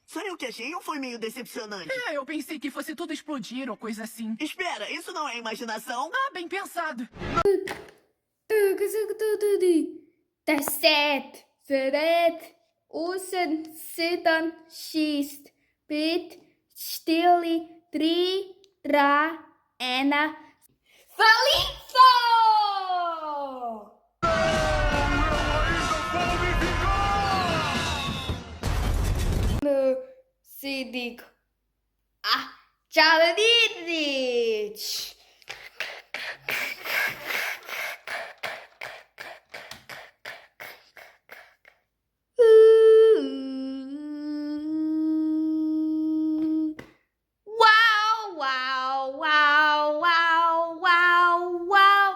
Foi o que achei ou foi meio decepcionante? Eu pensei que fosse tudo explodir ou coisa assim. Espera, isso não é imaginação? Ah, bem pensado. Das Set, Verrät, Usen, Sidan, Schießt, Bit, Stille, Tri, Ra, Ena, Falizo! Sidik, Chaladidich. Wow, wow, wow, wow, wow, wow.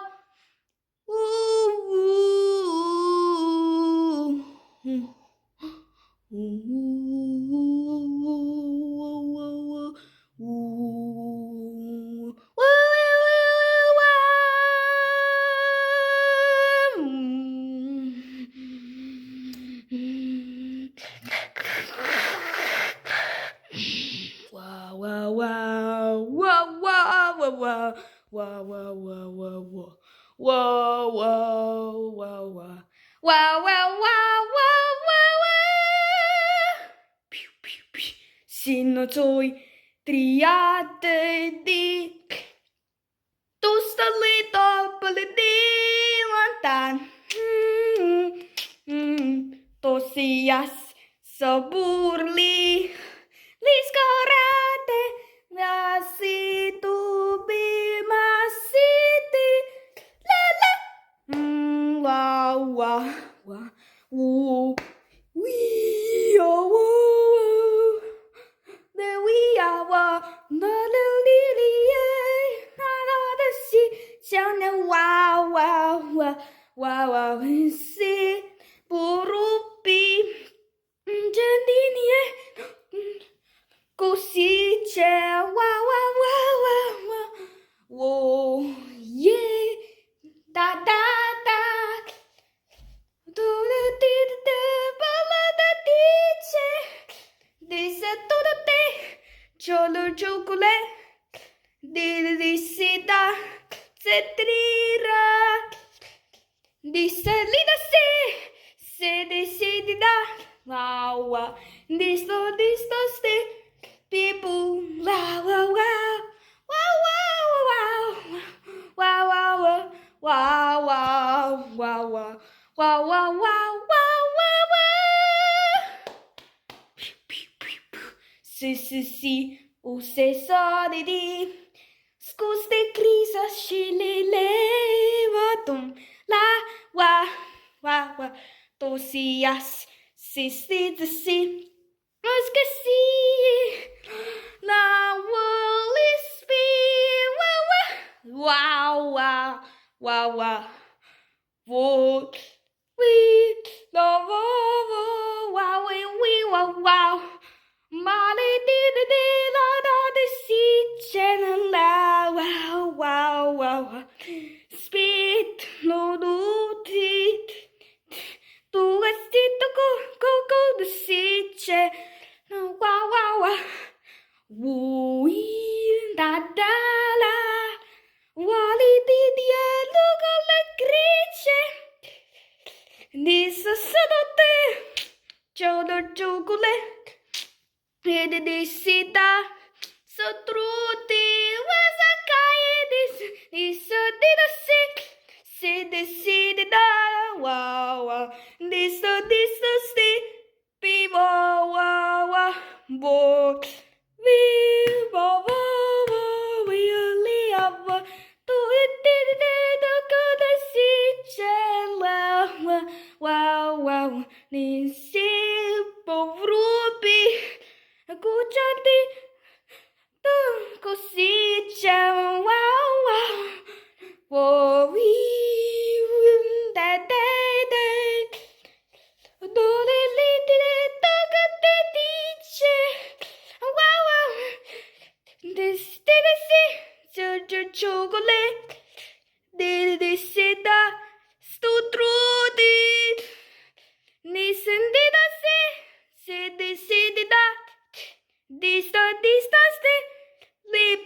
Wow, wow, wow, wow, wow, wow, wow, wow, wow, wow, wow, wow, wow, wow, wow. Wow, wow, wow, wow, wow, wow. Piu, piu, piu. Sinotoi, triate di. Tustalito, palidi, lantan. Tosias, saburli. Liskarate, nasitu bimasiti. La la. Wow, wow, wow. Woo. Wee, oh, woo. The wee, ah, wow. Na la li li, na la the si. Xiang na wow, wow, wow. Wow, wow, si. Burupi. Jendini, Cosice, wow, wow, wow, wow, wow. Whoa, yeah. Da, da, da. Do, do, di, di, di, ba, la, da, di, che. Dice todo te. Cholo, chocolate. Di, di, di, si, da. Se, trira. Dice, lida, se. Se, di, si, di, da. Wow, wow. Disto, ste. People, wow, wow, wow, wow, wow, wow, wow, wow, wow, wow, wow, wow, wow, wow, wow, wow, wow, wow. Si, o se sa di. Scuste crisa scili levatum la wa tosias si si. Mas que se na Willis be wow wow wow wow wow we love wow we wow wow Molly did la da the sea channel wow wow wow speed no do it tu vestito go the sea no wow wow wow Wui da da la Wali di dia lugo le grice Disa sadote Chodo chocolate Ede di sita Sotruti Wasakai Disa di da sick Si da Wow wow Disa sti Pivo wow wow Bo Viva we only have to it the good wow wow wow nisi povrupi kuchati tu kosicha wow wow wo we da da da do li li da ga da dice wow wow this chocolate. De seda, strude. Nissen de da se de da. Dista, le